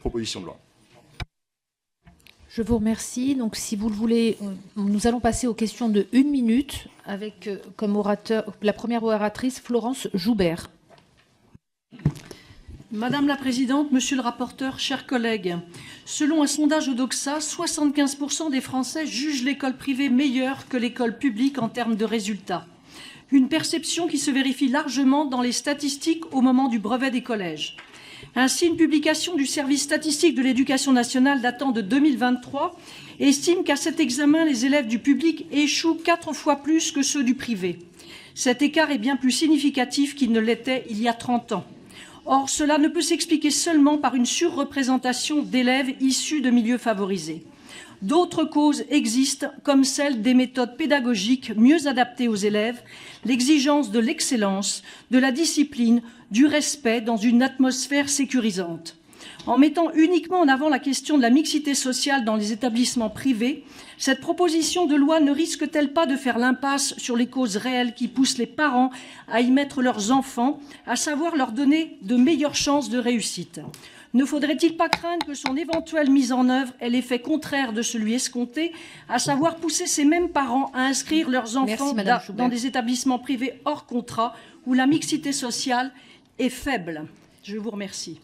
proposition de loi. Je vous remercie. Donc, si vous le voulez, nous allons passer aux questions de 1 minute avec comme orateur la première oratrice, Florence Joubert. Madame la Présidente, Monsieur le rapporteur, chers collègues, selon un sondage Odoxa, 75% des Français jugent l'école privée meilleure que l'école publique en termes de résultats. Une perception qui se vérifie largement dans les statistiques au moment du brevet des collèges. Ainsi, une publication du service statistique de l'éducation nationale datant de 2023 estime qu'à cet examen, les élèves du public échouent 4 fois plus que ceux du privé. Cet écart est bien plus significatif qu'il ne l'était il y a 30 ans. Or, cela ne peut s'expliquer seulement par une surreprésentation d'élèves issus de milieux favorisés. D'autres causes existent, comme celle des méthodes pédagogiques mieux adaptées aux élèves, l'exigence de l'excellence, de la discipline, du respect dans une atmosphère sécurisante. En mettant uniquement en avant la question de la mixité sociale dans les établissements privés, cette proposition de loi ne risque-t-elle pas de faire l'impasse sur les causes réelles qui poussent les parents à y mettre leurs enfants, à savoir leur donner de meilleures chances de réussite ? Ne faudrait-il pas craindre que son éventuelle mise en œuvre ait l'effet contraire de celui escompté, à savoir pousser ces mêmes parents à inscrire leurs enfants dans des établissements privés hors contrat où la mixité sociale est faible ? Je vous remercie.